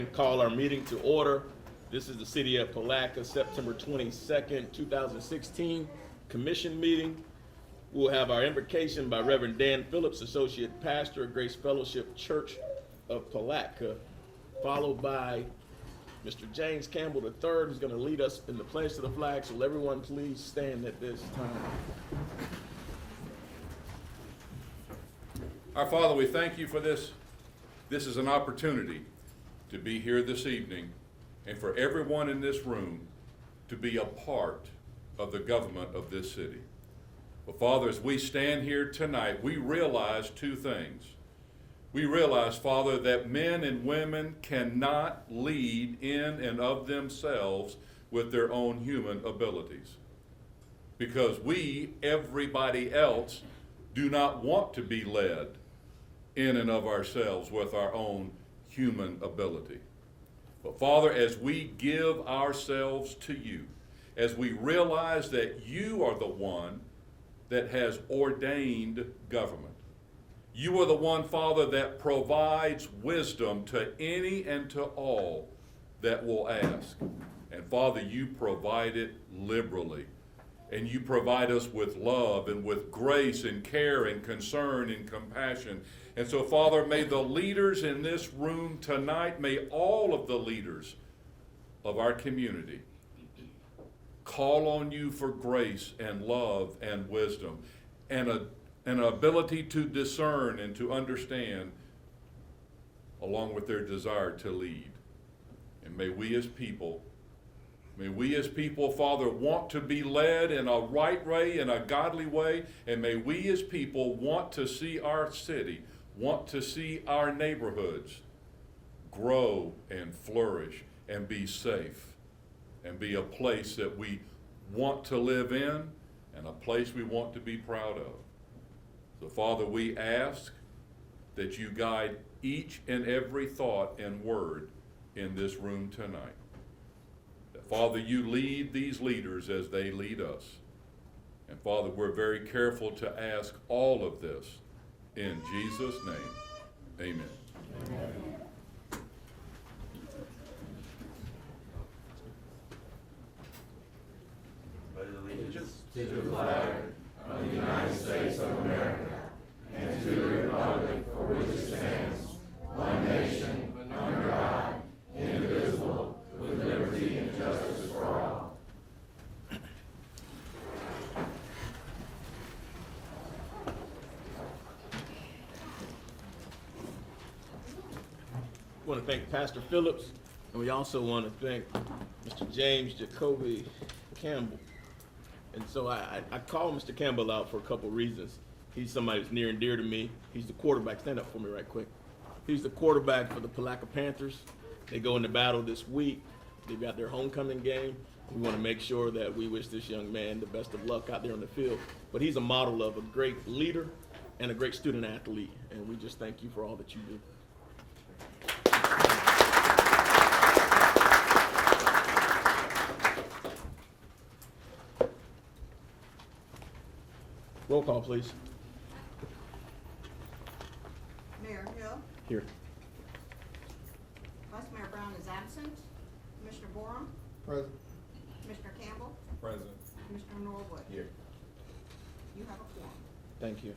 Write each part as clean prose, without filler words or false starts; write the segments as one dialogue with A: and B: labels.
A: Call our meeting to order. This is the City of Palatka, September 22nd, 2016 Commission meeting. We'll have our invocation by Reverend Dan Phillips, Associate Pastor of Grace Fellowship Church of Palatka, followed by Mr. James Campbell III, who's going to lead us in the pledge to the flag. So will everyone please stand at this time.
B: Our Father, we thank you for this. This is an opportunity to be here this evening and for everyone in this room to be a part of the government of this city. But Father, as we stand here tonight, we realize two things. We realize, Father, that men and women cannot lead in and of themselves with their own human abilities. Because we, everybody else, do not want to be led in and of ourselves with our own human ability. But Father, as we give ourselves to you, as we realize that you are the one that has ordained government, you are the one, Father, that provides wisdom to any and to all that will ask. And Father, you provide it liberally. And you provide us with love and with grace and care and concern and compassion. And so, Father, may the leaders in this room tonight, may all of the leaders of our community call on you for grace and love and wisdom and an ability to discern and to understand, along with their desire to lead. And may we as people, Father, want to be led in a right way, in a godly way, and may we as people want to see our city, want to see our neighborhoods grow and flourish and be safe and be a place that we want to live in and a place we want to be proud of. So, Father, we ask that you guide each and every thought and word in this room tonight. That, Father, you lead these leaders as they lead us. And, Father, we're very careful to ask all of this in Jesus' name. Amen. Amen.
C: To the flag of the United States of America and to the republic for which it stands, one nation, under God, indivisible, with liberty and justice for all.
A: I want to thank Pastor Phillips, and we also want to thank Mr. James Jacoby Campbell. And so I called Mr. Campbell out for a couple reasons. He's somebody who's near and dear to me. He's the quarterback. Stand up for me right quick. He's the quarterback for the Palatka Panthers. They go into battle this week. They've got their homecoming game. We want to make sure that we wish this young man the best of luck out there on the field. But he's a model of a great leader and a great student athlete. And we just thank you for all that you do. Roll call, please.
D: Mayor Hill.
A: Here.
D: Vice Mayor Brown is absent. Commissioner Borum.
E: Present.
D: Commissioner Campbell.
E: Present.
D: Commissioner Norwood.
E: Here.
D: You have a quorum.
A: Thank you.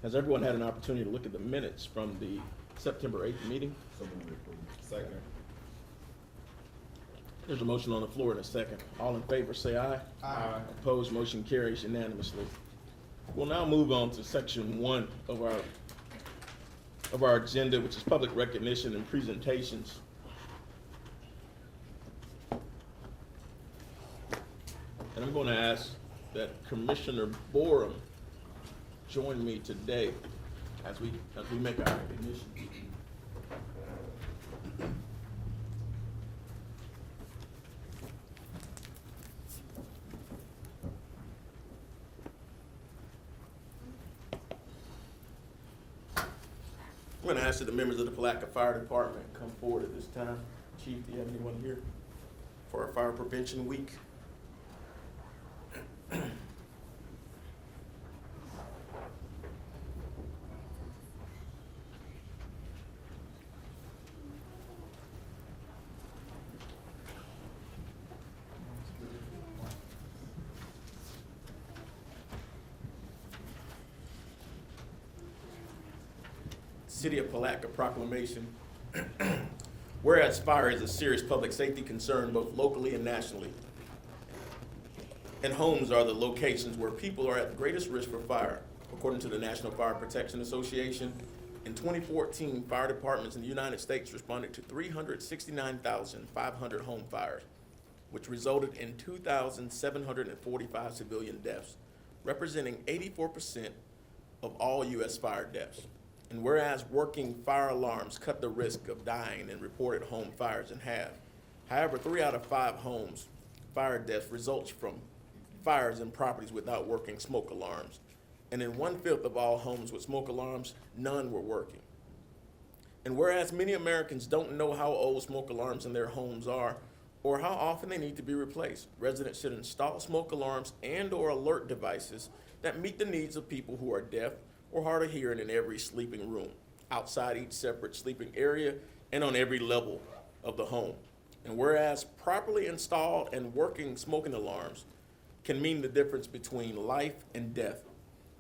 A: Has everyone had an opportunity to look at the minutes from the September 8th meeting?
E: So moved. Second.
A: There's a motion on the floor in a second. All in favor say aye.
E: Aye.
A: Opposed, motion carries unanimously. We'll now move on to section 1 of our agenda, which is public recognition and presentations. And I'm going to ask that Commissioner Borum join me today as we make our recognition. I'm going to ask that the members of the Palatka Fire Department come forward at this time. Chief, do you have anyone here for our Fire Prevention Week? City of Palatka proclamation. Whereas fire is a serious public safety concern both locally and nationally, and homes are the locations where people are at the greatest risk for fire. According to the National Fire Protection Association, in 2014, fire departments in the United States responded to 369,500 home fires, which resulted in 2,745 civilian deaths, representing 84% of all U.S. fire deaths. And whereas working fire alarms cut the risk of dying in reported home fires in half, however, 3 out of 5 homes fire deaths results from fires in properties without working smoke alarms. And in 1/5 of all homes with smoke alarms, none were working. And whereas many Americans don't know how old smoke alarms in their homes are or how often they need to be replaced, residents should install smoke alarms and/or alert devices that meet the needs of people who are deaf or hard of hearing in every sleeping room, outside each separate sleeping area, and on every level of the home. And whereas properly installed and working smoking alarms can mean the difference between life and death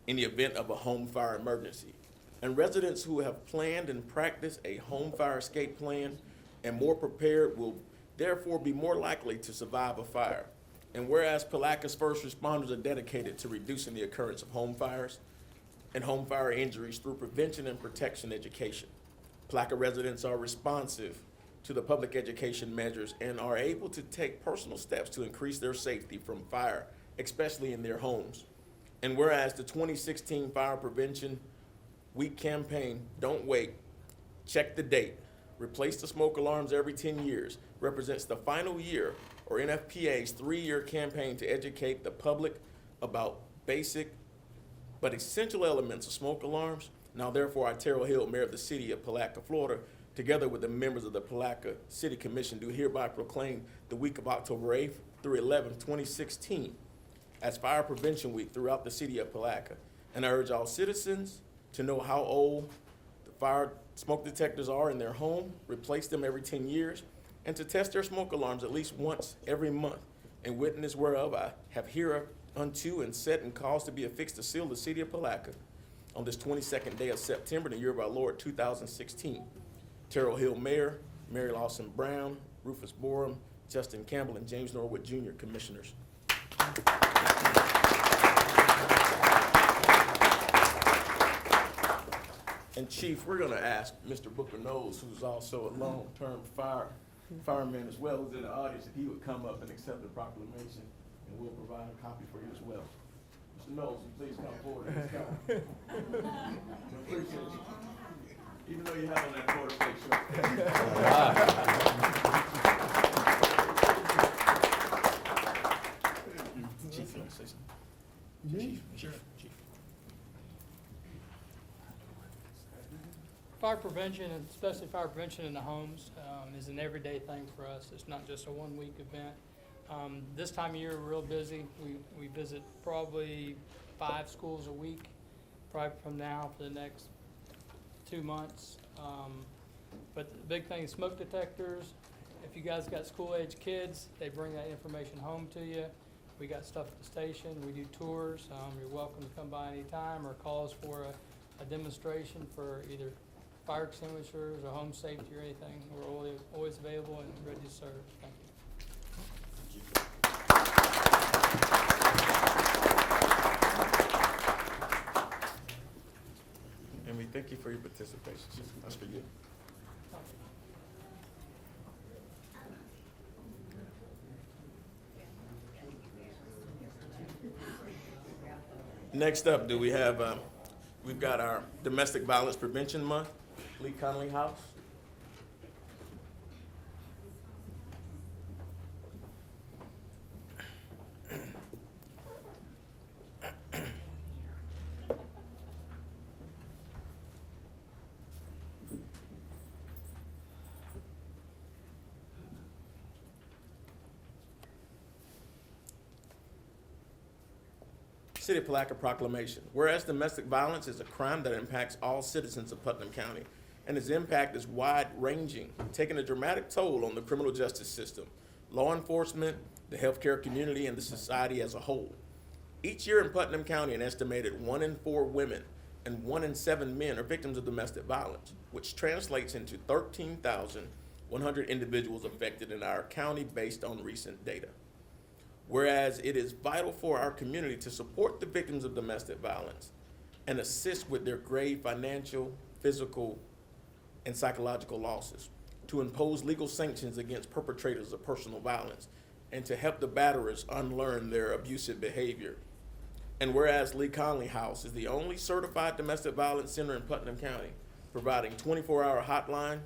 A: in the event of a home fire emergency. And residents who have planned and practiced a home fire escape plan and more prepared will therefore be more likely to survive a fire. And whereas Palatka's first responders are dedicated to reducing the occurrence of home fires and home fire injuries through prevention and protection education, Palatka residents are responsive to the public education measures and are able to take personal steps to increase their safety from fire, especially in their homes. And whereas the 2016 Fire Prevention Week campaign, Don't Wait, Check the Date, Replace the Smoke Alarms Every 10 Years, represents the final year, or NFPA's 3-year campaign to educate the public about basic but essential elements of smoke alarms. Now therefore, I, Terrell Hill, Mayor of the City of Palatka, Florida, together with the members of the Palatka City Commission, do hereby proclaim the week of October 8th through 11th, 2016 as Fire Prevention Week throughout the City of Palatka. And I urge all citizens to know how old the fire smoke detectors are in their home, replace them every 10 years, and to test their smoke alarms at least once every month. And witness whereof I have hereunto and set and caused to be affixed to seal the City of Palatka on this 22nd day of September, in the year of our Lord 2016. Terrell Hill Mayor, Mary Lawson Brown, Rufus Borum, Justin Campbell, and James Norwood Jr. Commissioners. And Chief, we're gonna ask Mr. Booker Knowles, who's also a long-term fireman as well, who's in the audience, if he would come up and accept the proclamation, and we'll provide a copy for you as well. Mr. Knowles, please come forward at this time. Appreciate you. Even though you have on that quarter face shirt. Chief, you want to say something? Chief.
E: Fire prevention, and especially fire prevention in the homes, is an everyday thing for us. It's not just a one-week event. This time of year, we're real busy. We visit probably 5 schools a week, probably from now for the next 2 months. But the big thing is smoke detectors. If you guys got school-age kids, they bring that information home to you. We got stuff at the station. We do tours. You're welcome to come by anytime or call us for a demonstration for either fire extinguishers or home safety or anything. We're always available and ready to serve. Thank you.
A: And we thank you for your participation. That's for you. Next up, do we have, we've got our Domestic Violence Prevention Month, Lee Connolly House. City of Palatka proclamation. Whereas domestic violence is a crime that impacts all citizens of Putnam County, and its impact is wide-ranging, taking a dramatic toll on the criminal justice system, law enforcement, the healthcare community, and the society as a whole. Each year in Putnam County, an estimated 1 in 4 women and 1 in 7 men are victims of domestic violence, which translates into 13,100 individuals affected in our county based on recent data. Whereas it is vital for our community to support the victims of domestic violence and assist with their grave financial, physical, and psychological losses, to impose legal sanctions against perpetrators of personal violence, and to help the batterers unlearn their abusive behavior. And whereas Lee Conley House is the only certified domestic violence center in Putnam County, providing 24-hour hotline,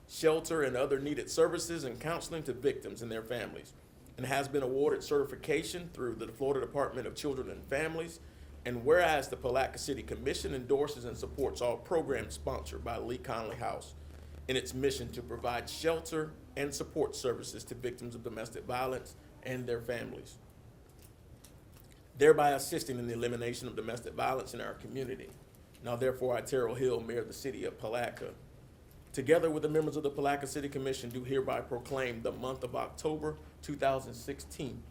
A: shelter, and other needed services and counseling to victims and their families, and has been awarded certification through the Florida Department of Children and Families. And whereas the Palatka City Commission endorses and supports all programs sponsored by Lee Conley House in its mission to provide shelter and support services to victims of domestic violence and their families, thereby assisting in the elimination of domestic violence in our community. Now therefore, I, Terrell Hill, Mayor of the City of Palatka, together with the members of the Palatka City Commission, do hereby proclaim the month of October 2016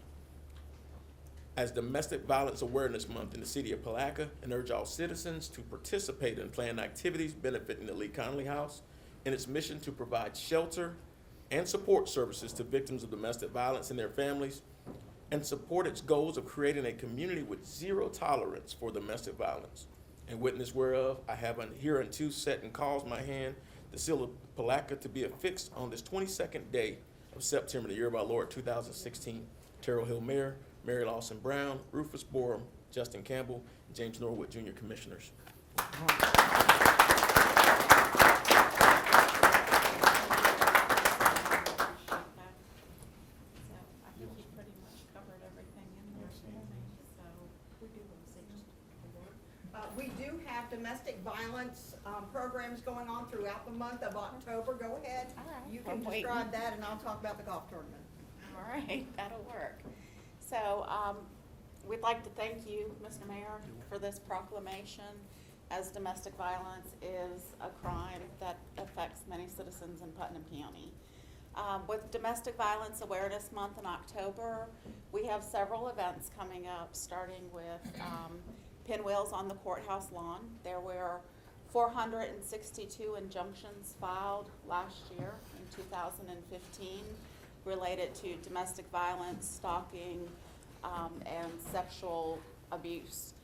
A: as Domestic Violence Awareness Month in the City of Palatka, and urge all citizens to participate in planned activities benefiting the Lee Conley House in its mission to provide shelter and support services to victims of domestic violence and their families, and support its goals of creating a community with zero tolerance for domestic violence. In witness whereof, I have hereunto set and caused my hand the seal of Palatka to be affixed on this 22nd day of September, the year of our Lord 2016. Terrell Hill Mayor, Mary Lawson Brown, Rufus Borum, Justin Campbell, and James Norwood, Jr. Commissioners.
C: So I think you pretty much covered everything in there for me, so.
D: We do want to say just a word. We do have domestic violence programs going on throughout the month of October. Go ahead.
C: All right,
D: You can
C: I'm waiting.
D: describe that, and I'll talk about the golf tournament.
C: All right, that'll work. So, we'd like to thank you, Mr. Mayor, for this proclamation, as domestic violence is a crime that affects many citizens in Putnam County. With Domestic Violence Awareness Month in October, we have several events coming up, starting with pinwheels on the courthouse lawn. There were 462 injunctions filed last year in 2015 related to domestic violence, stalking, and sexual abuse.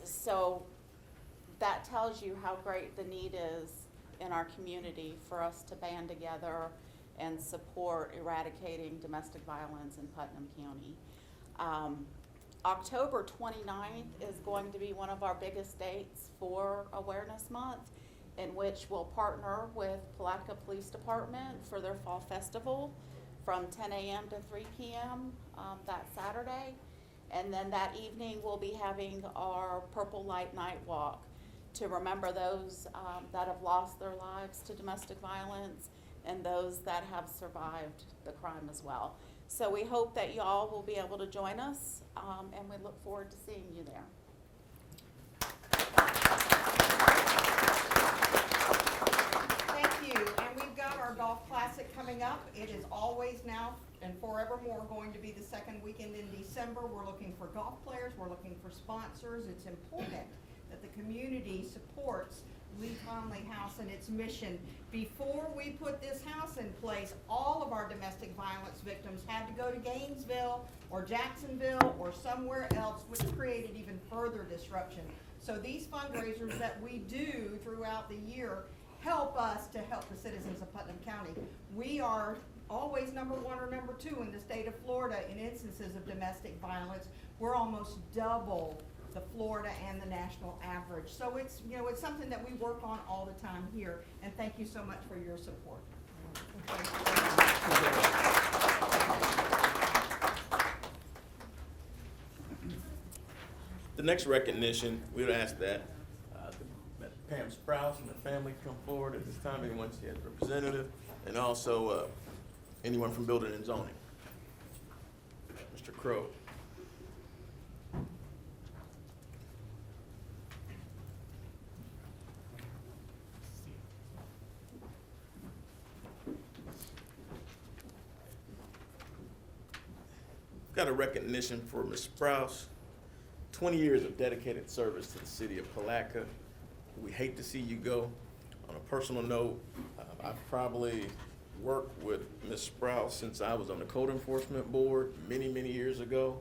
C: So that tells you how great the need is in our community for us to band together and support eradicating domestic violence in Putnam County. October 29th is going to be one of our biggest dates for Awareness Month, in which we'll partner with Palatka Police Department for their Fall Festival from 10 a.m. to 3 p.m. That Saturday. And then that evening, we'll be having our Purple Light Night Walk to remember those that have lost their lives to domestic violence and those that have survived the crime as well. So we hope that y'all will be able to join us, and we look forward to seeing you there.
D: Thank you, and we've got our golf classic coming up. It is always now and forevermore going to be the second weekend in December. We're looking for golf players, we're looking for sponsors. It's important that the community supports Lee Conley House and its mission. Before we put this house in place, all of our domestic violence victims had to go to Gainesville or Jacksonville or somewhere else, which created even further disruption. So these fundraisers that we do throughout the year help us to help the citizens of Putnam County. We are always number 1 or number 2 in the state of Florida in instances of domestic violence. We're almost double the Florida and the national average. So it's, you know, it's something that we work on all the time here, and thank you so much for your support.
A: The next recognition, we would ask that Pam Sprouse and the family come forward at this time, anyone she has representative, and also anyone from Building and Zoning. Mr. Crowe. Got a recognition for Ms. Sprouse, 20 years of dedicated service to the city of Palatka. We hate to see you go. On a personal note, I've probably worked with Ms. Sprouse since I was on the code enforcement board many, many years ago.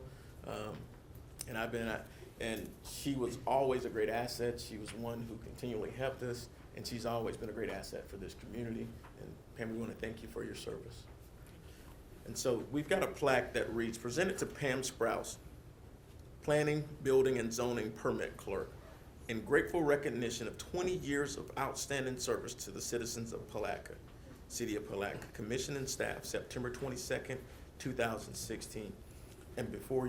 A: And she was always a great asset. She was one who continually helped us, and she's always been a great asset for this community. And Pam, we want to thank you for your service. And so we've got a plaque that reads, presented to Pam Sprouse, Planning, Building, and Zoning Permit Clerk, in grateful recognition of 20 years of outstanding service to the citizens of Palatka, City of Palatka, Commission and staff, September 22nd, 2016. And before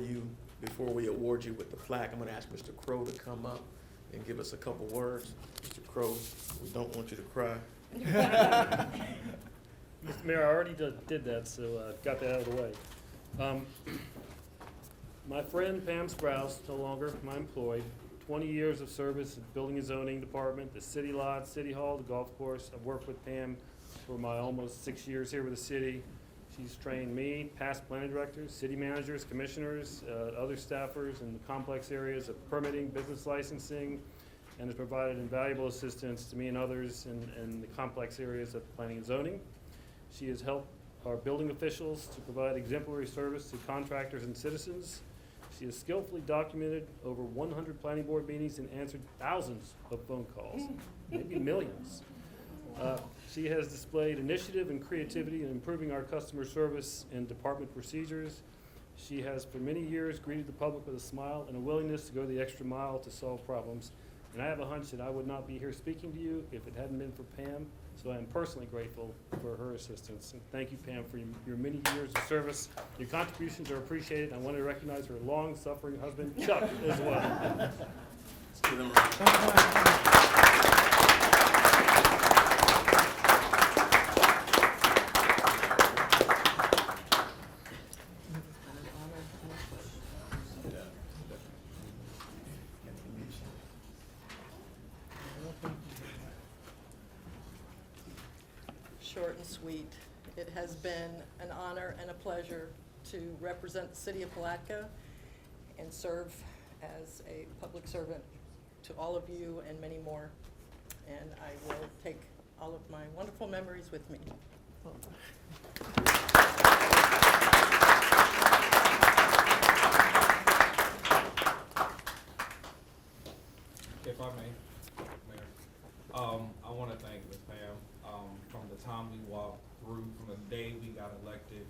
A: we award you with the plaque, I'm gonna ask Mr. Crow to come up and give us a couple words. Mr. Crow, we don't want you to cry.
F: Mr. Mayor, I already did that, so got that out of the way. My friend Pam Sprouse, no longer my employee, 20 years of service in Building and Zoning Department, the city lot, city hall, the golf course. I've worked with Pam for my almost 6 years here with the city. She's trained me, past planning directors, city managers, commissioners, other staffers in the complex areas of permitting, business licensing, and has provided invaluable assistance to me and others in the complex areas of planning and zoning. She has helped our building officials to provide exemplary service to contractors and citizens. She has skillfully documented over 100 planning board meetings and answered thousands of phone calls, maybe millions. She has displayed initiative and creativity in improving our customer service and department procedures. She has for many years greeted the public with a smile and a willingness to go the extra mile to solve problems. And I have a hunch that I would not be here speaking to you if it hadn't been for Pam. So I am personally grateful for her assistance. And thank you, Pam, for your many years of service. Your contributions are appreciated. I want to recognize her long-suffering husband, Chuck, as well.
A: Let's give them a round.
G: Short and sweet. It has been an honor and a pleasure to represent the city of Palatka and serve as a public servant to all of you and many more. And I will take all of my wonderful memories with me.
C: If I may, Mayor, I want to thank Ms. Pam. From the time we walked through, from the day we got elected,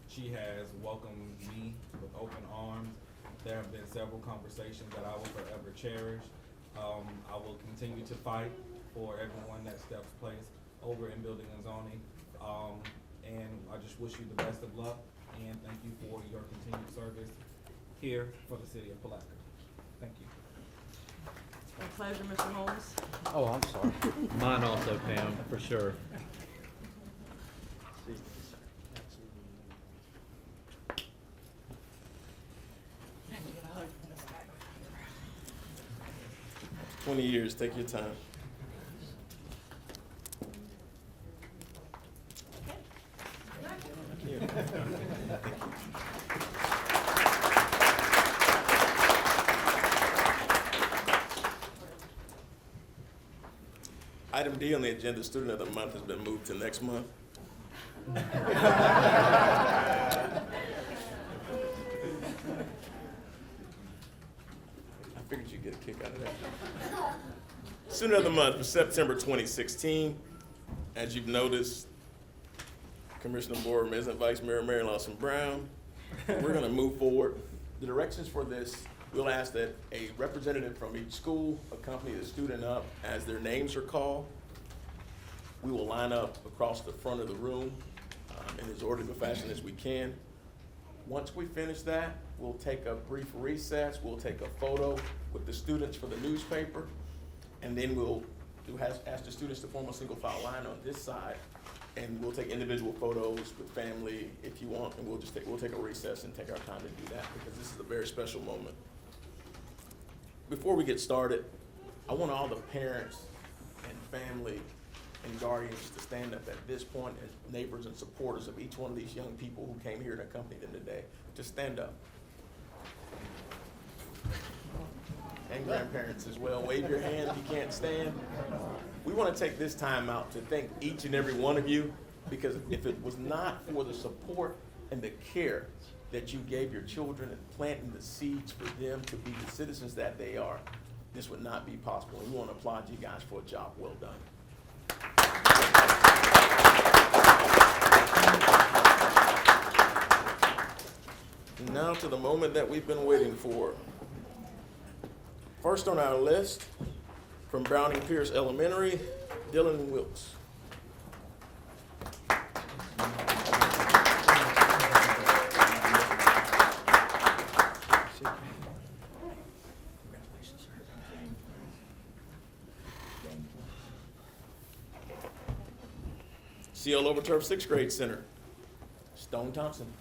C: she has welcomed me with open arms. There have been several conversations that I will forever cherish. I will continue to fight for everyone that steps place over in Building and Zoning. And I just wish you the best of luck and thank you for your continued service here for the city of Palatka. Thank you.
G: My pleasure, Mr. Holmes.
H: Oh, I'm sorry. Mine also, Pam, for sure.
A: For 20 years, take your time. Item D on the agenda, Student of the Month, has been moved to next month. I figured you'd get a kick out of that. Student of the Month for September 2016. As you've noticed, Commissioner Board isn't Vice Mayor Mary Lawson Brown. We're gonna move forward. The directions for this, we'll ask that a representative from each school accompany the student up as their names are called. We will line up across the front of the room in as orderly a fashion as we can. Once we finish that, we'll take a brief recess. We'll take a photo with the students for the newspaper, and then we'll ask the students to form a single file line on this side, and we'll take individual photos with family if you want, and we'll take a recess and take our time to do that because this is a very special moment. Before we get started, I want all the parents and family and guardians to stand up at this point as neighbors and supporters of each one of these young people who came here to accompany them today. Just stand up. and grandparents as well. Wave your hand if you can't stand. We want to take this time out to thank each and every one of you, because if it was not for the support and the care that you gave your children and planting the seeds for them to be the citizens that they are, this would not be possible. And we want to applaud you guys for a job well done. Now to the moment that we've been waiting for. First on our list, from Browning Pierce Elementary, Dylan Wilkes. CL Overturf 6th grade center, Stone Thompson.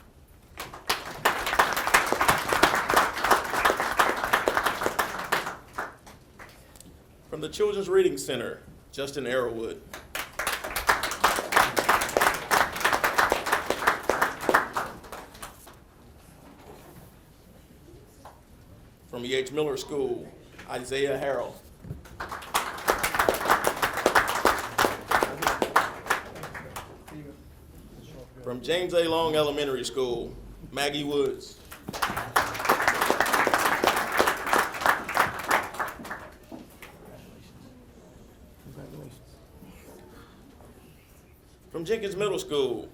A: From the Children's Reading Center, Justin Arrowwood. From E.H. Miller School, Isaiah Harrell. From James A. Long Elementary School, Maggie Woods. From Jenkins Middle School,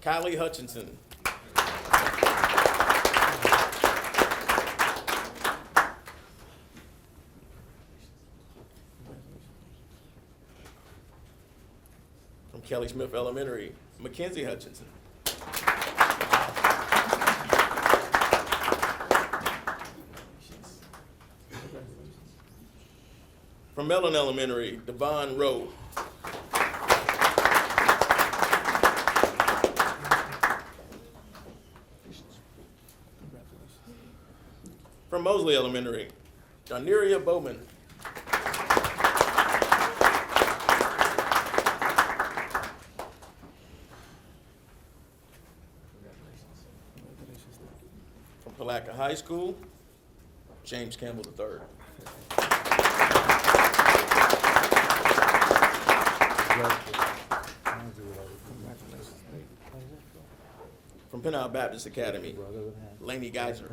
A: Kylie Hutchinson. From Kelly Smith Elementary, Mackenzie Hutchinson. From Mellon Elementary, Devon Rowe. From Mosley Elementary, Janiria Bowman. From Palaca High School, James Campbell III. From Pinal Baptist Academy, Laney Geiser.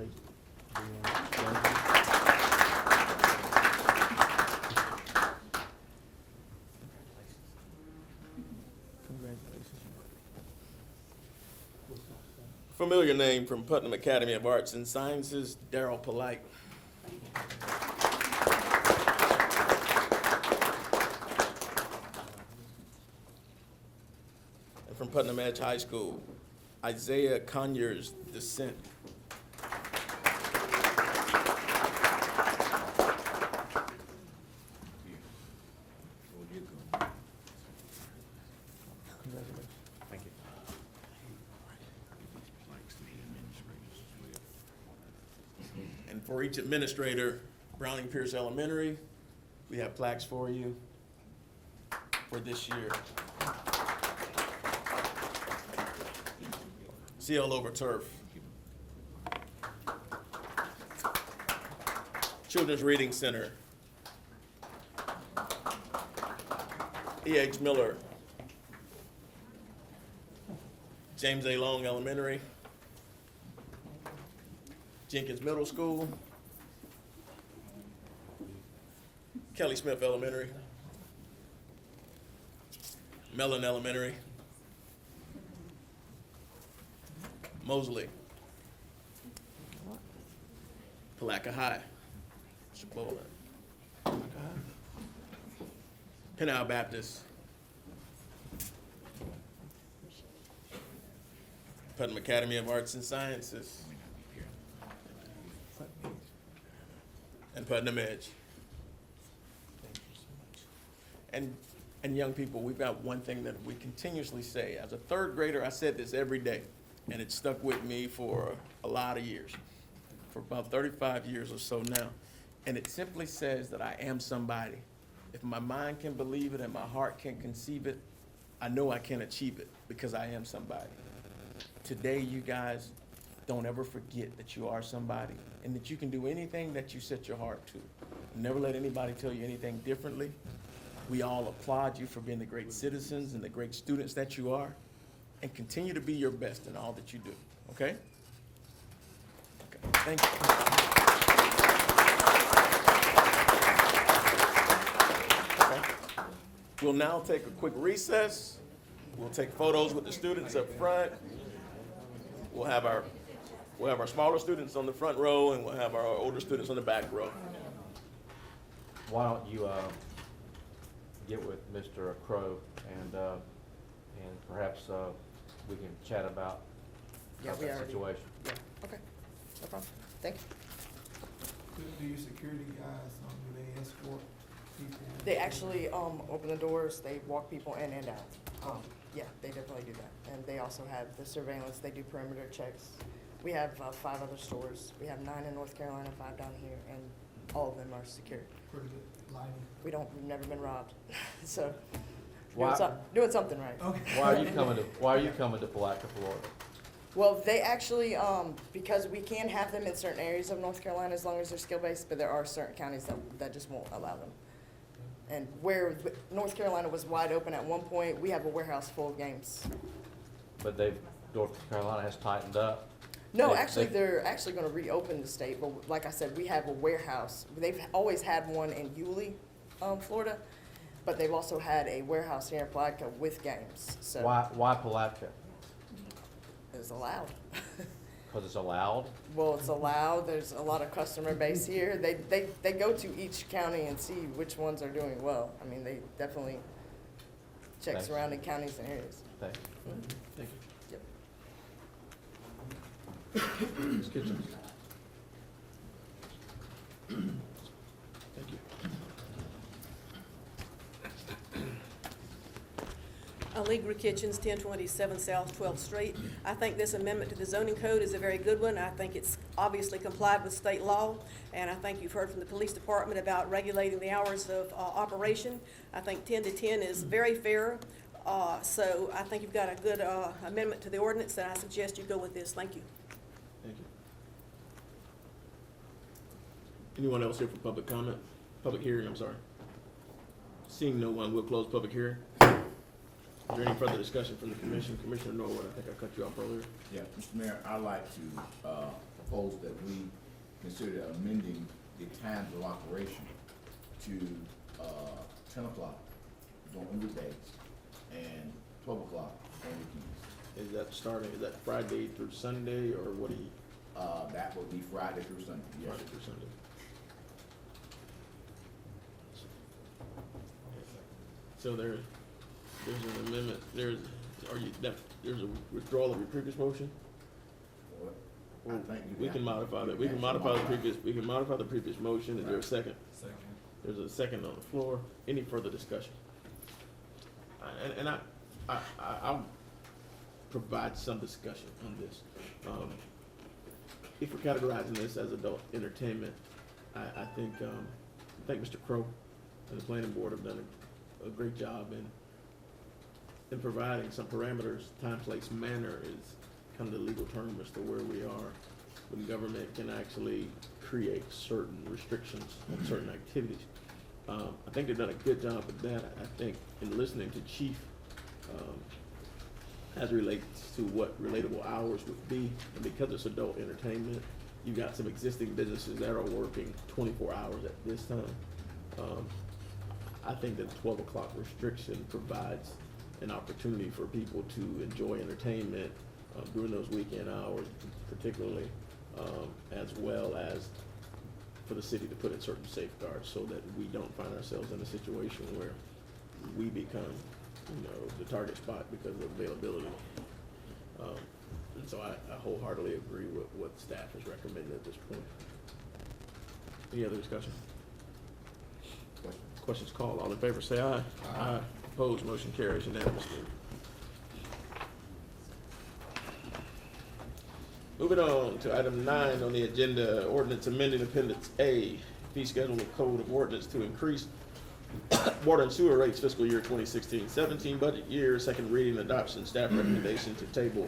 A: Familiar name from Putnam Academy of Arts and Sciences, Darrell Polite. And from Putnam Edge High School, Isaiah Conyers Descent.
H: Thank you.
A: And for each administrator, Browning Pierce Elementary, we have plaques for you for this year. CL Overturf. Children's Reading Center. E.H. Miller. James A. Long Elementary. Jenkins Middle School. Kelly Smith Elementary. Mellon Elementary. Mosley. Palaca High. Cibola. Pinal Baptist. Putnam Academy of Arts and Sciences. And Putnam Edge. And young people, we've got one thing that we continuously say. As a third grader, I said this every day, and it stuck with me for a lot of years, for about 35 years or so now. And it simply says that I am somebody. If my mind can believe it and my heart can conceive it, I know I can achieve it because I am somebody. Today, you guys, don't ever forget that you are somebody and that you can do anything that you set your heart to. Never let anybody tell you anything differently. We all applaud you for being the great citizens and the great students that you are, and continue to be your best in all that you do, okay? Okay, thank you. Okay. We'll now take a quick recess. We'll take photos with the students up front. We'll have our smaller students on the front row, and we'll have our older students on the back row.
H: Why don't you, get with Mr. Crow and perhaps, we can chat about
G: Yeah, we
H: that
G: already-
H: situation.
G: Yeah, okay, no problem. Thank you.
C: Do your security guys, do they escort people?
G: They actually, open the doors, they walk people in and out. Yeah, they definitely do that. And they also have the surveillance, they do perimeter checks. We have, 5 other stores. We have 9 in North Carolina, 5 down here, and all of them are secured.
C: Pretty good lighting.
G: We've never been robbed, so,
H: Why-
G: doing something right.
C: Okay.
H: Why are you coming to Palatka, Florida?
G: Well, they actually, because we can have them in certain areas of North Carolina as long as they're skill-based, but there are certain counties that just won't allow them. And where North Carolina was wide open at one point, we have a warehouse full of games.
H: But North Carolina has tightened up.
G: No,
H: They-
G: actually,
H: they-
G: they're actually gonna reopen the state, but like I said, we have a warehouse. They've always had one in Yulee, Florida, but they've also had a warehouse here in Palatka with games, so
H: Why Palatka?
G: it's allowed.
H: Because it's allowed?
G: Well, it's allowed, there's a lot of customer base here. They go to each county and see which ones are doing well. I mean, they definitely check
H: Thanks.
G: surrounding counties and areas.
H: Thanks.
A: Thank you.
G: Yep.
A: Ms. Kitchens. Thank you.
I: Allegra Kitchens, 1027 South 12th Street. I think this amendment to the zoning code is a very good one. I think it's obviously complied with state law, and I think you've heard from the police department about regulating the hours of operation. I think 10 to 10 is very fair, so I think you've got a good amendment to the ordinance, and I suggest you go with this. Thank you.
A: Thank you. Anyone else here for public comment? Public hearing, I'm sorry. Seeing no one, we'll close public hearing. Is there any further discussion from the commission? Commissioner Norwood, I think I cut you off earlier.
J: Yeah, Mr. Mayor, I'd like to propose that we consider amending the times of operation to 10 o'clock on weekdays and 12 o'clock on weekends.
A: Is that starting, is that Friday through Sunday, or what do you,
J: That would be Friday through Sunday, yes.
A: Friday through Sunday? So there's an amendment, there's a withdrawal of your previous motion?
J: I think
A: We can modify that, we can modify the previous motion. Is there a second?
C: Second.
A: There's a second on the floor. Any further discussion? I'll provide some discussion on this. If we're categorizing this as adult entertainment, I think Mr. Crow and the planning board have done a great job in providing some parameters. Time, place, manner is kind of the legal term as to where we are when government can actually create certain restrictions on certain activities. I think they've done a good job of that. I think in listening to Chief, as it relates to what relatable hours would be, and because it's adult entertainment, you've got some existing businesses that are working 24 hours at this time. I think that the 12 o'clock restriction provides an opportunity for people to enjoy entertainment during those weekend hours, particularly, as well as for the city to put in certain safeguards so that we don't find ourselves in a situation where we become, the target spot because of availability. And so I wholeheartedly agree with what staff has recommended at this point. Any other discussion? Questions called. All in favor say aye. Aye. Opposed, motion carries unanimously. Moving on to item 9 on the agenda, ordinance amending Appendix A, fee schedule of Code of Ordinance to increase water and sewer rates fiscal year 2016-17 budget year, second reading, adoption, staff recommendation to table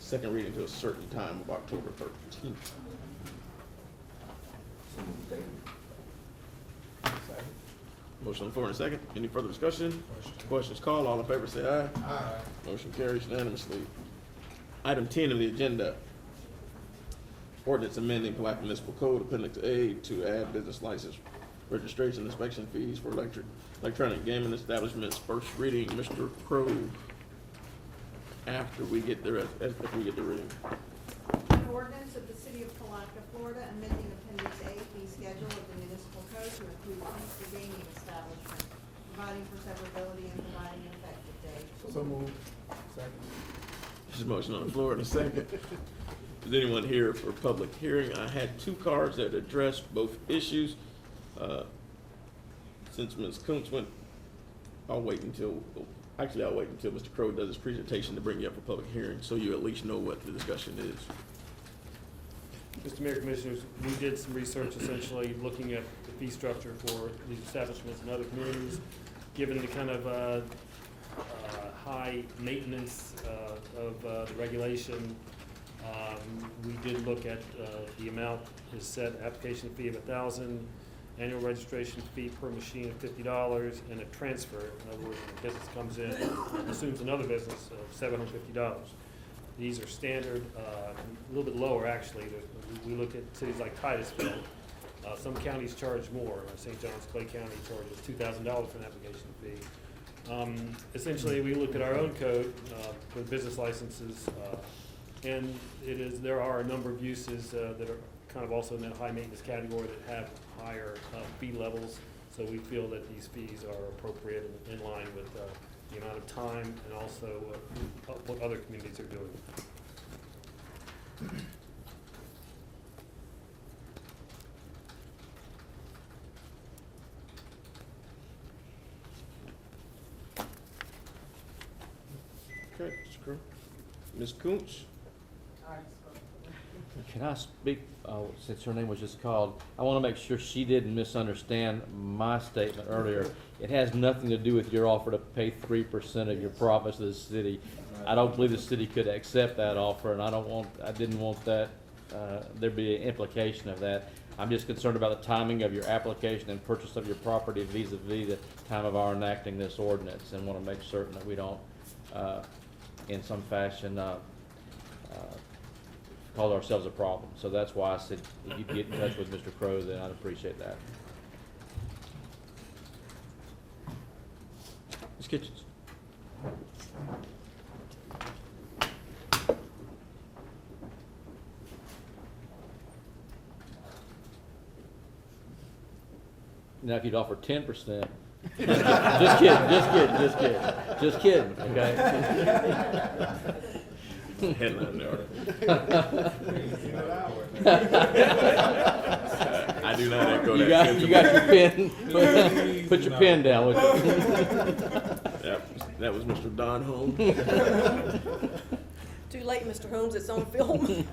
A: second reading to a certain time of October 13th. Motion on the floor in a second. Any further discussion? Questions called. All in favor say aye. Aye. Motion carries unanimously. Item 10 of the agenda. Ordinance amending Palatka Municipal Code Appendix A to add business license registration inspection fees for electronic gaming establishments. First reading, Mr. Crowe. After we get the reading.
D: An ordinance of the City of Palatka, Florida, amending Appendix A fee schedule of the municipal code to include fees for gaming establishments, providing for severability and providing an effective date.
C: So moved. Second.
A: There's a motion on the floor in a second. Is anyone here for public hearing? I had two cards that address both issues. Since Ms. Kuntz went, I'll wait until Mr. Crowe does his presentation to bring you up for public hearing, so you at least know what the discussion is.
F: Mr. Mayor, Commissioners, we did some research essentially looking at the fee structure for these establishments in other communities. Given the kind of high maintenance of the regulation, we did look at the amount is set application fee of $1,000, annual registration fee per machine of $50, and a transfer. In other words, when a business comes in and assumes another business of $750. These are standard, a little bit lower actually. We look at cities like Titusville. Some counties charge more. St. John's, Clay County charges $2,000 for an application fee. Essentially, we looked at our own code for business licenses, and there are a number of uses that are kind of also in that high maintenance category that have higher fee levels. So we feel that these fees are appropriate and in line with the amount of time and also what other communities are doing.
A: Okay, Mr. Crowe. Ms. Kuntz?
H: Can I speak, since her name was just called? I want to make sure she didn't misunderstand my statement earlier. It has nothing to do with your offer to pay 3% of your profits to the city. I don't believe the city could accept that offer, and I didn't want that, there be an implication of that. I'm just concerned about the timing of your application and purchase of your property vis-a-vis the time of our enacting this ordinance, and want to make certain that we don't, in some fashion, cause ourselves a problem. So that's why I said if you'd get in touch with Mr. Crowe, then I'd appreciate that.
A: Ms. Kitchens?
H: Now, if you'd offer 10%, just kidding, okay?
A: Headline there. I do not echo
H: You
A: that
H: got
A: sentiment.
H: your pen, put your pen down with it.
A: That was Mr. Don Holmes.
I: Too late, Mr. Holmes, it's on film.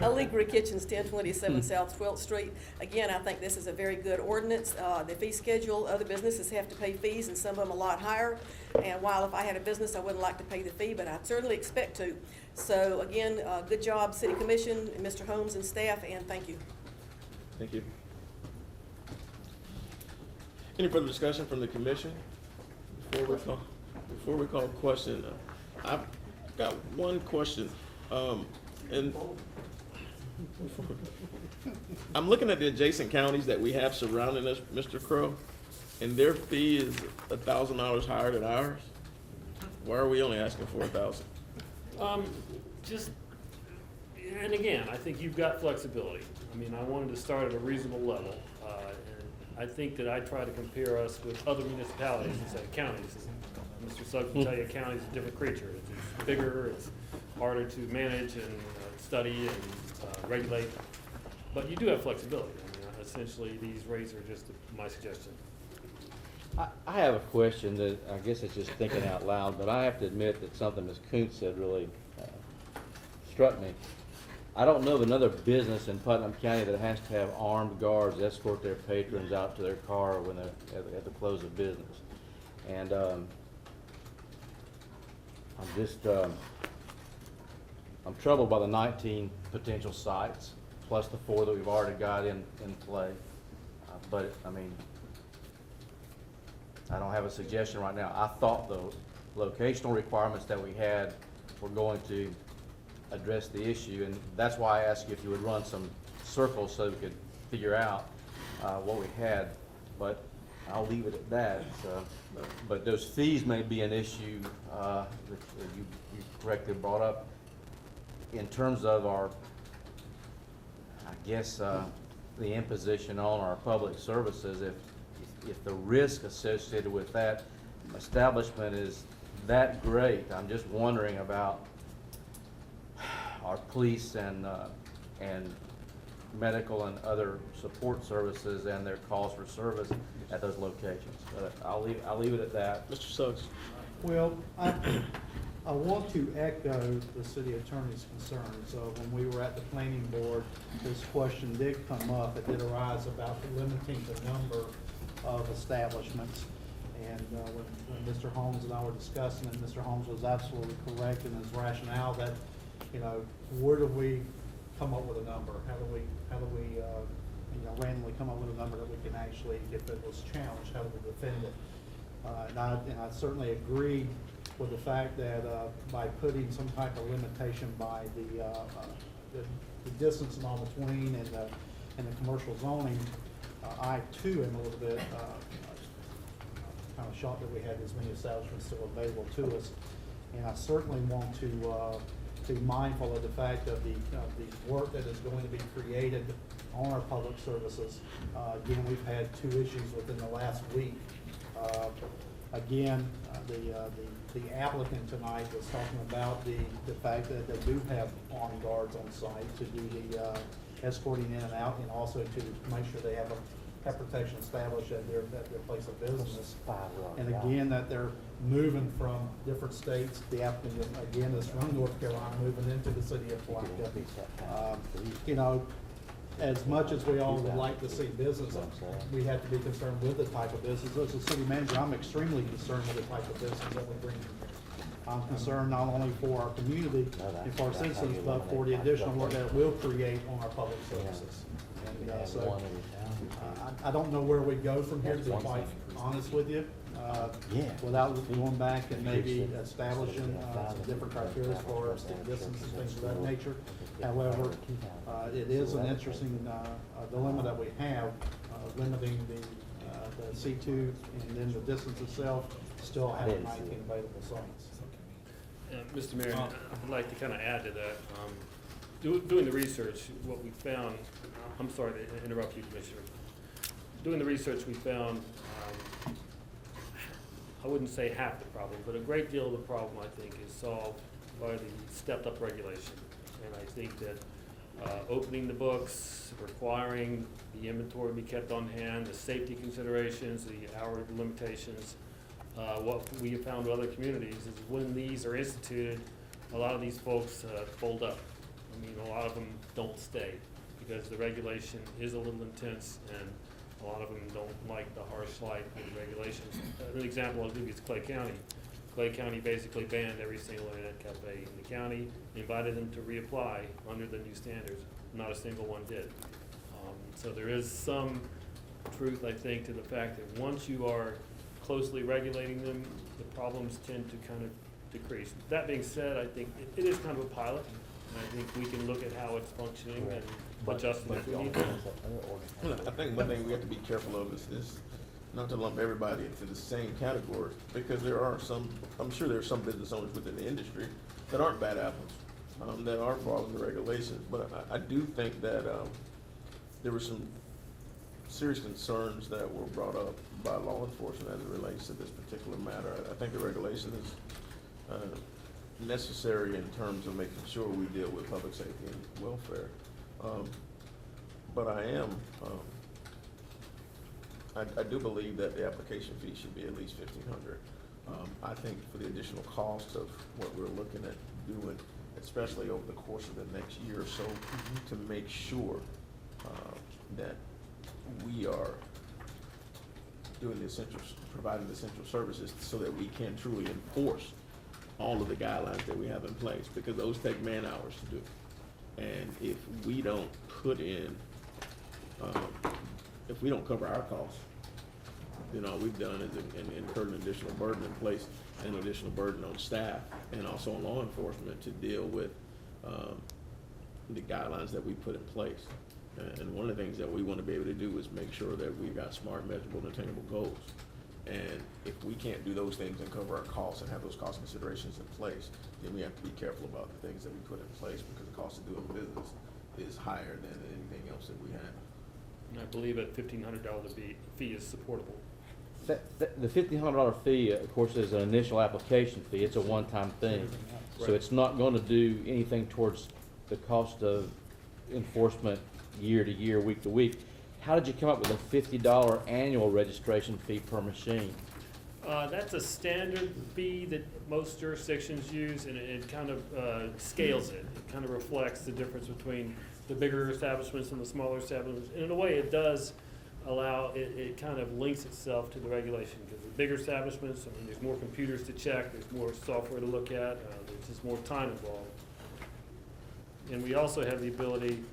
I: Allegra Kitchens, 1027 South 12th Street. Again, I think this is a very good ordinance. The fee schedule, other businesses have to pay fees, and some of them a lot higher. And while if I had a business, I wouldn't like to pay the fee, but I'd certainly expect to. So again, good job, City Commission, and Mr. Holmes and staff, and thank you.
A: Thank you. Any further discussion from the commission? Before we call question, I've got one question. And I'm looking at the adjacent counties that we have surrounding us, Mr. Crowe, and their fee is $1,000 higher than ours. Why are we only asking for $1,000?
F: And again, I think you've got flexibility. I mean, I wanted to start at a reasonable level, and I think that I try to compare us with other municipalities instead of counties. Mr. Suggs will tell you a county is a different creature. It's bigger, it's harder to manage and study and regulate, but you do have flexibility. I mean, essentially, these rates are just my suggestion.
H: I have a question that I guess it's just thinking out loud, but I have to admit that something Ms. Kuntz said really struck me. I don't know of another business in Putnam County that has to have armed guards escort their patrons out to their car when they're at the close of business. And I'm troubled by the 19 potential sites, plus the 4 that we've already got in play. But, I mean, I don't have a suggestion right now. I thought the locational requirements that we had were going to address the issue, and that's why I asked you if you would run some circles so we could figure out what we had, but I'll leave it at that. But those fees may be an issue that you correctly brought up in terms of our, I guess, the imposition on our public services. If the risk associated with that establishment is that great, I'm just wondering about our police and medical and other support services and their calls for service at those locations. But I'll leave it at that.
A: Mr. Suggs?
C: Well, I want to echo the city attorney's concerns. So when we were at the planning board, this question did come up. It did arise about limiting the number of establishments. And when Mr. Holmes and I were discussing it, Mr. Holmes was absolutely correct in his rationale that, you know, where do we come up with a number? How do we randomly come up with a number that we can actually, if it was challenged, how do we defend it? And I certainly agree with the fact that by putting some type of limitation by the distance and all between and the commercial zoning, I too am a little bit kind of shocked that we had as many establishments still available to us. And I certainly want to be mindful of the fact of the work that is going to be created on our public services. Again, we've had 2 issues within the last week. Again, the applicant tonight was talking about the fact that they do have armed guards on site to do the escorting in and out, and also to make sure they have protection established at their place of business. And again, that they're moving from different states. The applicant, again, is from North Carolina, moving into the city of Palatka. You know, as much as we all would like to see business, we have to be concerned with the type of business. As a city manager, I'm extremely concerned with the type of business that we bring in here. I'm concerned not only for our community and for our citizens, but for the additional work that it will create on our public services. And so, I don't know where we go from here, to be quite honest with you, without going back and maybe establishing some different criteria for stick distance and things of that nature. However, it is an interesting dilemma that we have, limiting the C2 and then the distance itself, still having 19 available sites.
F: Mr. Mayor, I'd like to kind of add to that. Doing the research, what we found, I'm sorry to interrupt you, Commissioner. Doing the research, we found, I wouldn't say half the problem, but a great deal of the problem, I think, is solved by the stepped-up regulation. And I think that opening the books, requiring the inventory to be kept on hand, the safety considerations, the hour limitations, what we have found with other communities is when these are instituted, a lot of these folks fold up. I mean, a lot of them don't stay because the regulation is a little intense and a lot of them don't like the harsh light of the regulations. An example I'll give you is Clay County. Clay County basically banned every single internet cafe in the county, invited them to reapply under the new standards. Not a single one did. So there is some truth, I think, to the fact that once you are closely regulating them, the problems tend to kind of decrease. That being said, I think it is kind of a pilot, and I think we can look at how it's functioning and adjust it if we need to.
A: I think one thing we have to be careful of is not to lump everybody into the same category, because there are some, I'm sure there are some business owners within the industry that aren't bad apples, that are following the regulations. But I do think that there were some serious concerns that were brought up by law enforcement as it relates to this particular matter. I think the regulation is necessary in terms of making sure we deal with public safety and welfare. But I am, I do believe that the application fee should be at least $1,500. I think for the additional cost of what we're looking at doing, especially over the course of the next year or so, to make sure that we are doing the essential, providing the essential services so that we can truly enforce all of the guidelines that we have in place, because those take man hours to do. And if we don't put in, if we don't cover our costs, then all we've done is incurred an additional burden in place, and an additional burden on staff and also on law enforcement to deal with the guidelines that we put in place. And one of the things that we want to be able to do is make sure that we've got smart, measurable, and attainable goals. And if we can't do those things and cover our costs and have those cost considerations in place, then we have to be careful about the things that we put in place, because the cost of doing business is higher than anything else that we have.
F: And I believe at $1,500 fee is supportable.
H: The $1,500 fee, of course, is an initial application fee. It's a one-time thing. So it's not gonna do anything towards the cost of enforcement year to year, week to week. How did you come up with a $50 annual registration fee per machine?
F: That's a standard fee that most jurisdictions use, and it kind of scales it. It kind of reflects the difference between the bigger establishments and the smaller establishments. And in a way, it does allow, it kind of links itself to the regulation, because the bigger establishments, I mean, there's more computers to check, there's more software to look at, there's just more time involved. And we also have the ability,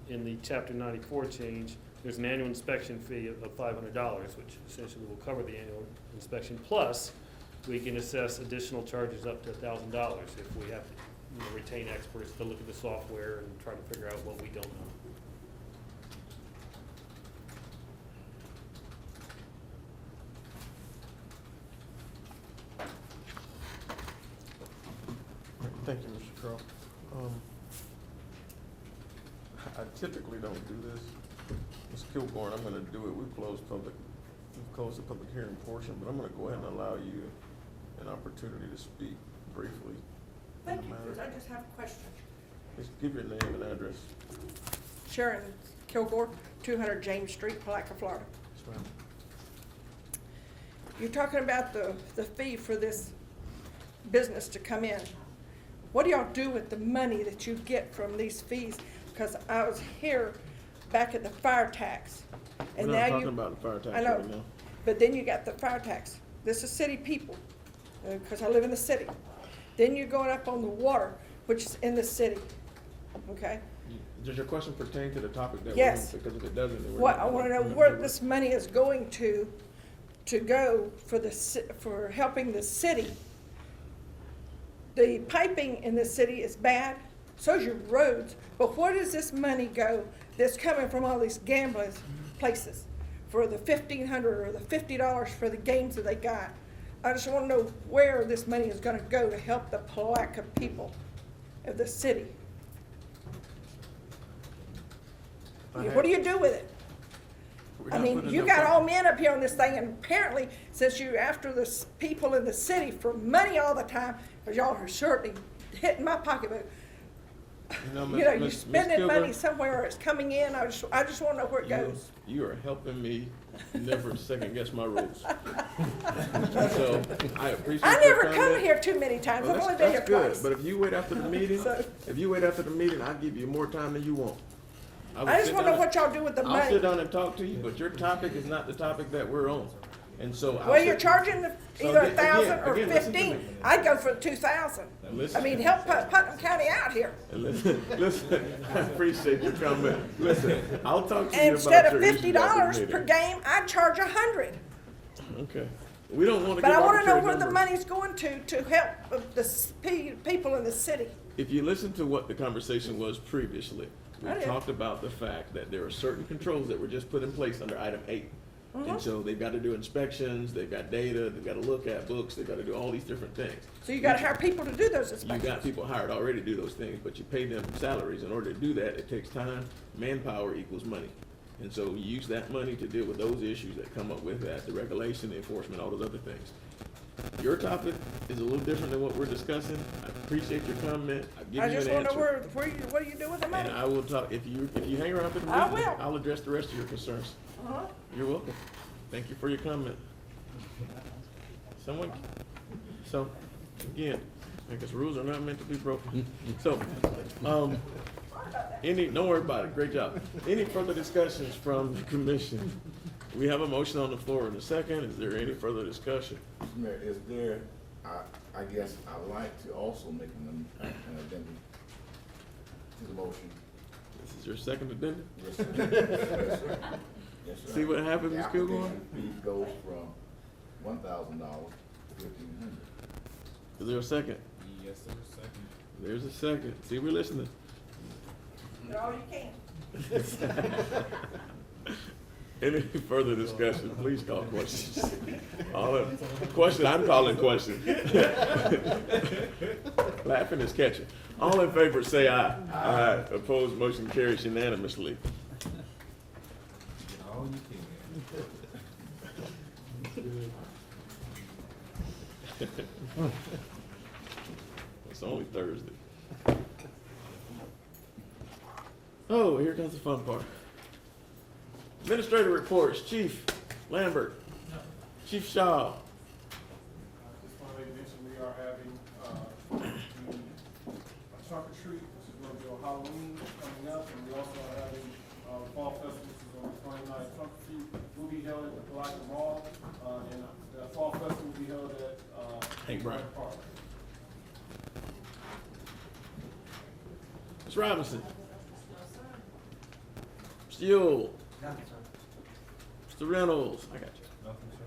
F: in the Chapter 94 change, there's an annual inspection fee of $500, which essentially will cover the annual inspection. Plus, we can assess additional charges up to $1,000 if we have to retain experts to look at the software and try to figure out what we don't know.
A: Thank you, Mr. Crowe. I typically don't do this. Ms. Kilgore, I'm gonna do it. We've closed the public hearing portion, but I'm gonna go ahead and allow you an opportunity to speak briefly.
D: Thank you, I just have a question.
A: Just give your name and address.
D: Sharon Kilgore, 200 James Street, Palatka, Florida.
A: Yes, ma'am.
D: You're talking about the fee for this business to come in. What do y'all do with the money that you get from these fees? Because I was here back at the fire tax. And
A: We're
D: now
A: not
D: you.
A: talking about the fire tax
D: I know,
A: right now.
D: but then you got the fire tax. This is city people, because I live in the city. Then you're going up on the water, which is in the city, okay?
A: Does your question pertain to the topic that we're
D: Yes.
A: in? Because if it doesn't, then we're
D: What,
A: not
D: I wanna know
A: gonna
D: where
A: do it.
D: this money is going to go for for helping the city. The piping in the city is bad, so's your roads, but where does this money go that's coming from all these gambling places? For the $1,500 or the $50 for the games that they got? I just wanna know where this money is gonna go to help the Palatka people of the city. What do you do with it?
A: We're
D: I
A: not
D: mean,
A: putting
D: you
A: enough
D: got
A: on-
D: all men up here on this thing, and apparently, since you're after the people in the city for money all the time, because y'all are certainly hitting my pocketbook.
A: No,
D: You know, you're
A: Miss
D: spending
A: Kilgore,
D: money somewhere, it's coming in, I just wanna know where it goes.
A: You are helping me never second guess my rules. So, I appreciate
D: I
A: your
D: never come
A: comment.
D: here too many times,
A: Well,
D: I've only been here
A: that's good,
D: twice.
A: but if you wait after the meeting,
D: So-
A: I'll give you more time than you want. will
D: I just
A: sit
D: wanna know
A: down
D: what y'all do with the
A: I'll sit
D: money.
A: down and talk to you, but your topic is not the topic that we're on. And so I'll
D: Well, you're
A: sit-
D: charging
A: So
D: either
A: again-
D: 1,000 or
A: again, listen to
D: 15,
A: me.
D: I'd go for 2,000.
A: Listen.
D: I mean, help Putnam County out here.
A: And listen, I appreciate your comment. Listen, I'll talk to you about
D: Instead of
A: your issues
D: $50
A: after the
D: per
A: meeting.
D: game, I'd charge 100.
A: Okay. We don't want to
D: But
A: give
D: I wanna know
A: arbitrary
D: where the
A: numbers.
D: money's going to help the people in the city.
A: If you listen to what the conversation was previously, we
D: I did.
A: talked about the fact that there are certain controls that were just put in place under item 8.
D: Mm-hmm.
A: And so they've got to do inspections, they've got data, they've got to look at books, they've got to do all these different things.
D: So you gotta hire people to do those
A: You
D: inspections.
A: got people hired already to do those things, but you pay them salaries. In order to do that, it takes time. Manpower equals money. And so you use that money to deal with those issues that come up with that, the regulation, the enforcement, all those other things. Your topic is a little different than what we're discussing. I appreciate your comment. I'll give
D: I
A: you
D: just
A: an
D: wanna know
A: answer.
D: what do you do with the money?
A: And I will talk, if you hang around for the
D: I
A: meeting,
D: will.
A: I'll address the rest of your concerns.
D: Uh-huh.
A: You're welcome. Thank you for your comment. So, again, I guess rules are not meant to be broken. So, don't worry about it, great job. Any further discussions from the commission? We have a motion on the floor in a second. Is there any further discussion?
J: Mr. Mayor, is there, I guess I'd like to also make an addendum to the motion.
A: This is your second addendum?
J: Yes, sir. Yes, sir. Yes, sir.
A: See what happens
J: The
A: in school going?
J: application fee goes from $1,000 to $1,500.
A: Is there a second?
C: Yes, sir, second.
A: There's a second. See, we're listening.
D: Do all you can.
A: Any further discussion? Please call questions. All in, question, I'm calling question. Laughing is catching. All in favor, say aye. Aye. Opposed, motion carries unanimously.
C: Get all you can.
A: It's only Thursday. Oh, here comes the fun part. Administrator reports, Chief Lambert, Chief Shaw.
K: Just want to mention we are having the trunk or treat, which is going to be on Halloween coming up, and we also are having Fall Festival, which is on the 29th. Trunk or treat will be held at the Palatka Mall, and the Fall Festival will be held at
A: Hank Bryant
K: Park.
A: Ms. Robinson. Mr. Yule. Mr. Reynolds. I got you.
C: Nothing, sir.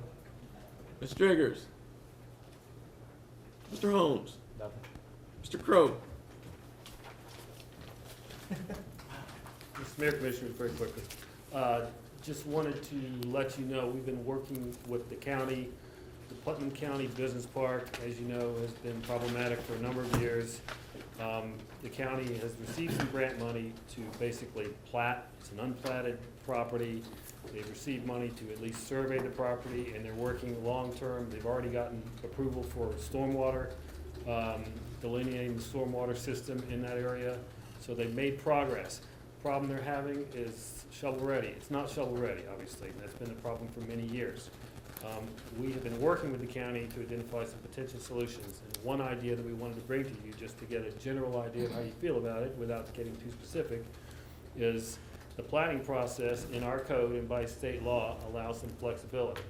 A: Ms. Driggers. Mr. Holmes.
F: Nothing.
A: Mr. Crowe.
F: Mr. Mayor, Commissioners, very quickly. Just wanted to let you know, we've been working with the county. The Putnam County Business Park, as you know, has been problematic for a number of years. The county has received some grant money to basically plat. It's an unplatted property. They've received money to at least survey the property, and they're working long-term. They've already gotten approval for stormwater, delineating the stormwater system in that area. So they've made progress. Problem they're having is shovel-ready. It's not shovel-ready, obviously. That's been a problem for many years. We have been working with the county to identify some potential solutions. And one idea that we wanted to bring to you, just to get a general idea of how you feel about it without getting too specific, is the planning process in our code and by state law allows some flexibility.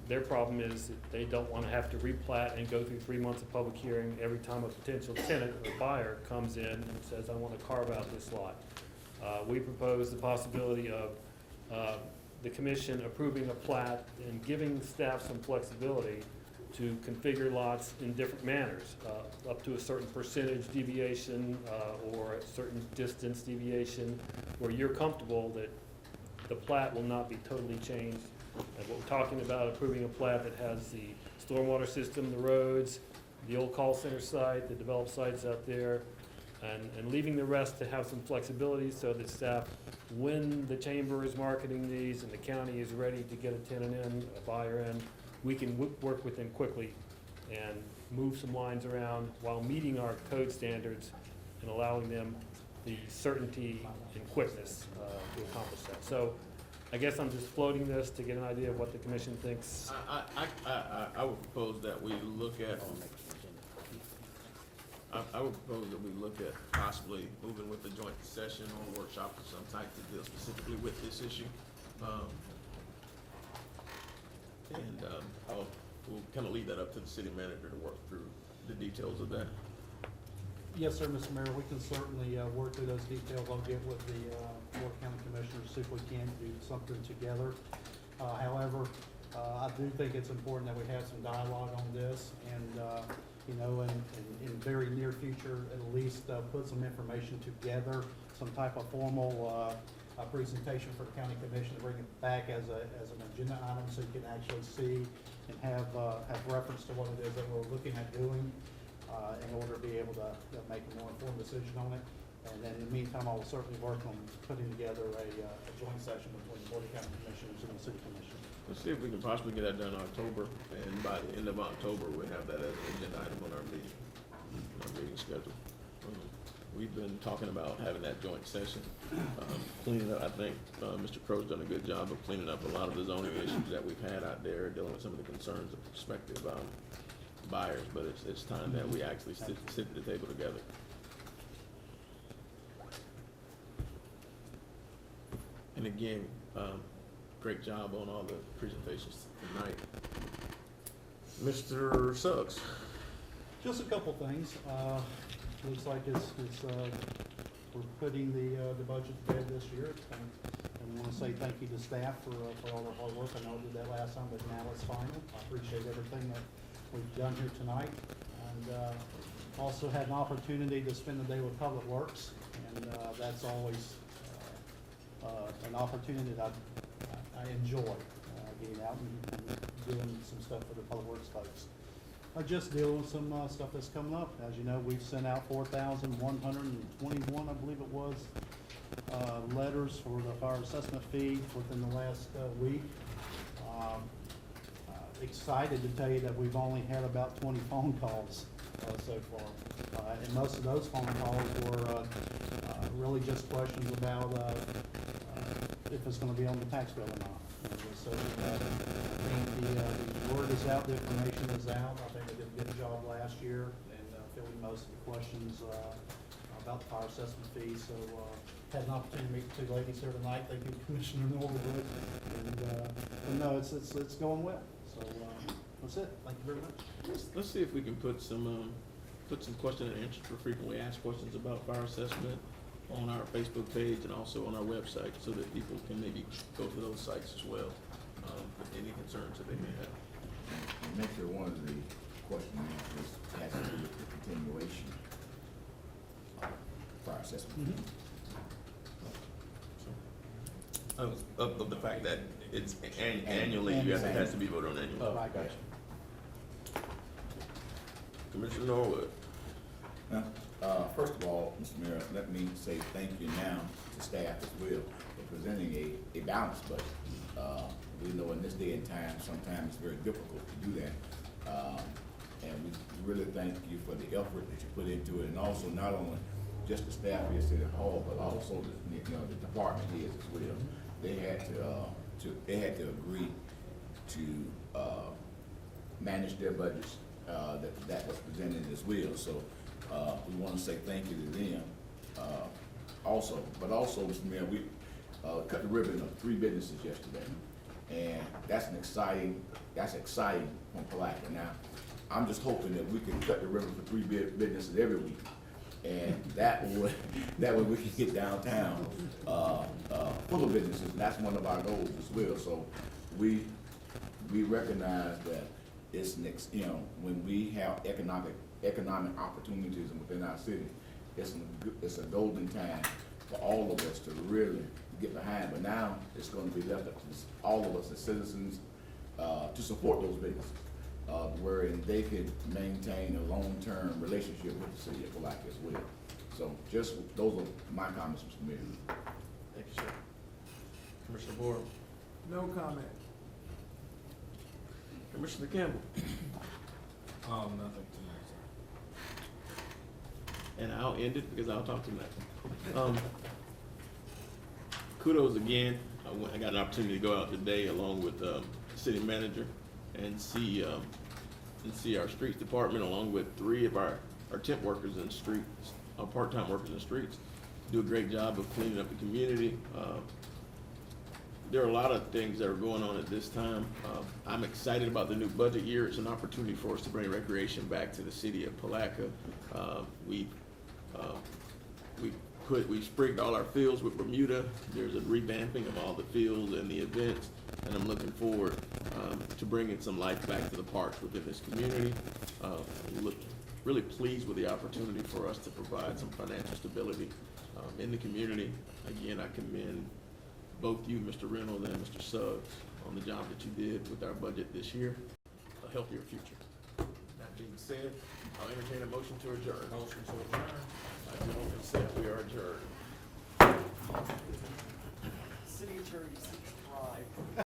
F: Their problem is that they don't want to have to replat and go through 3 months of public hearing every time a potential tenant or buyer comes in and says, I want to carve out this lot. We propose the possibility of the commission approving a plat and giving staff some flexibility to configure lots in different manners, up to a certain percentage deviation or a certain distance deviation, where you're comfortable that the plat will not be totally changed. And what we're talking about, approving a plat that has the stormwater system, the roads, the old call center site, the developed sites out there, and leaving the rest to have some flexibility so that staff, when the chamber is marketing these and the county is ready to get a tenant in, a buyer in, we can work with them quickly and move some lines around while meeting our code standards and allowing them the certainty and quickness to accomplish that. So I guess I'm just floating this to get an idea of what the commission thinks.
A: I would propose that we look at, I would propose that we look at possibly moving with the joint session or workshop of some type to deal specifically with this issue. We'll kind of leave that up to the city manager to work through the details of that.
L: Yes, sir, Mr. Mayor, we can certainly work through those details. I'll get with the Board of County Commissioners, see if we can do something together. However, I do think it's important that we have some dialogue on this and, you know, in very near future, at least put some information together, some type of formal presentation for the county commission to bring it back as an agenda item so you can actually see and have reference to what it is that we're looking at doing in order to be able to make a more informed decision on it. And then in the meantime, I will certainly work on putting together a joint session between the Board of County Commissioners and the City Commission.
A: Let's see if we can possibly get that done in October, and by the end of October, we'll have that as an agenda item on our meeting schedule. We've been talking about having that joint session, cleaning up. I think Mr. Crow's done a good job of cleaning up a lot of the zoning issues that we've had out there, dealing with some of the concerns of prospective buyers, but it's time that we actually sit at the table together. And again, great job on all the presentations tonight. Mr. Suggs.
L: Just a couple things. Looks like we're putting the budget to bed this year. It's been We want to say thank you to staff for all their hard work. I know I did that last time, but now it's final. I appreciate everything that we've done here tonight. And also had an opportunity to spend the day with Public Works, and that's always an opportunity that I enjoy, getting out and doing some stuff for the Public Works folks. I just dealing with some stuff that's coming up. As you know, we've sent out 4,121, I believe it was, letters for the fire assessment fee within the last week. Excited to tell you that we've only had about 20 phone calls so far. And most of those phone calls were really just questions about if it's going to be on the tax bill or not. And so I think the word is out, the information is out. I think they did a good job last year and filling most of the questions about the fire assessment fee. So had an opportunity to meet the two ladies here tonight. Thank you, Commissioner Norwood. And but no, it's going well. So that's it. Thank you very much.
A: Let's see if we can put some question and answers for frequently asked questions about fire assessment on our Facebook page and also on our website, so that people can maybe go to those sites as well, with any concerns that they may have.
J: And make sure one of the question and answers has to do with the continuation of fire assessment.
A: Of the fact that it's annually, it has to be voted on annually.
L: Oh, I got you.
A: Commissioner Norwood.
J: First of all, Mr. Mayor, let me say thank you now to staff as well for presenting a balanced budget. We know in this day and time, sometimes it's very difficult to do that. And we really thank you for the effort that you put into it, and also not only just the staff here at City Hall, but also the department heads as well. They had to agree to manage their budgets that was presented as well. So we want to say thank you to them. Also, Mr. Mayor, we cut the ribbon of 3 businesses yesterday, and that's exciting from Palatka. Now, I'm just hoping that we can cut the ribbon for 3 businesses every week, and that way we can get downtown full of businesses. And that's one of our goals as well. So we recognize that it's next. When we have economic opportunities within our city, it's a golden time for all of us to really get behind. But now it's going to be left up to all of us as citizens to support those businesses, wherein they could maintain a long-term relationship with the city of Palatka as well. So just those are my comments, Mr. Mayor.
A: Thank you, sir. Commissioner Boyle.
C: No comment.
A: Commissioner Campbell.
C: Nothing tonight,
A: And I'll end it because I'll talk too much. Kudos again. I got an opportunity to go out today along with the city manager and see our streets department, along with 3 of our temp workers in streets, part-time workers in streets, do a great job of cleaning up the community. There are a lot of things that are going on at this time. I'm excited about the new budget year. It's an opportunity for us to bring recreation back to the city of Palatka. We sprigged all our fields with Bermuda. There's a revamping of all the fields and the events, and I'm looking forward to bringing some life back to the parks within this community. We look really pleased with the opportunity for us to provide some financial stability in the community. Again, I commend both you, Mr. Reynolds, and Mr. Suggs, on the job that you did with our budget this year, a healthier future. That being said, I'll entertain a motion to adjourn. Motion to adjourn. By Joe and Seth, we are adjourned.
C: City attorney seeks to thrive.